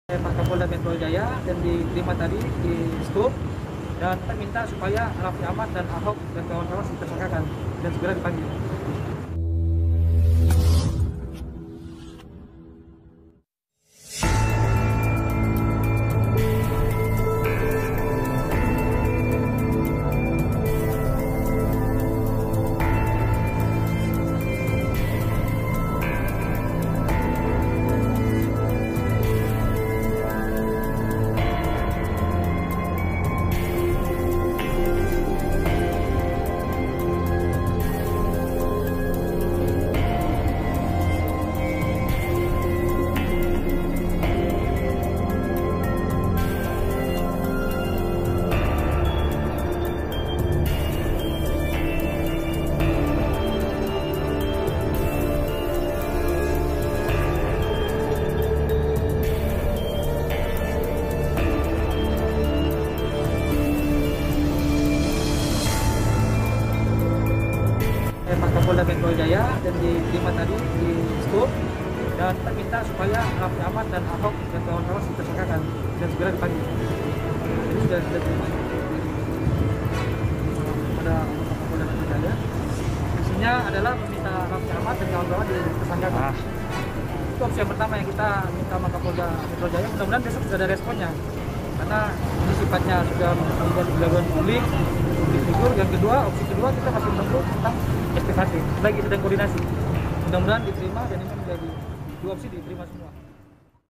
Pak Kapolda Metro Jaya dan diterima tadi di Skup, dan kita minta supaya Raffi Ahmad dan Ahok dan kawan-kawan ditersangkakan dan segera dipanggil. Pak Kapolda Metro Jaya dan diterima tadi di Skup, dan kita minta supaya Raffi Ahmad dan Ahok dan kawan-kawan ditersangkakan dan segera dipanggil. Jadi sudah diterima pada Pak Kapolda Metro Jaya. Isinya adalah meminta Raffi Ahmad dan kawan-kawan ditersangkakan. Itu opsi yang pertama yang kita minta Pak Kapolda Metro Jaya. Mudah-mudahan besok sudah ada responnya, karena ini sifatnya sudah membuat gangguan publik figur. Yang kedua, opsi kedua kita masih menunggu tentang SPKT, lagi sedang koordinasi. Mudah-mudahan diterima dan ini menjadi dua opsi diterima semua.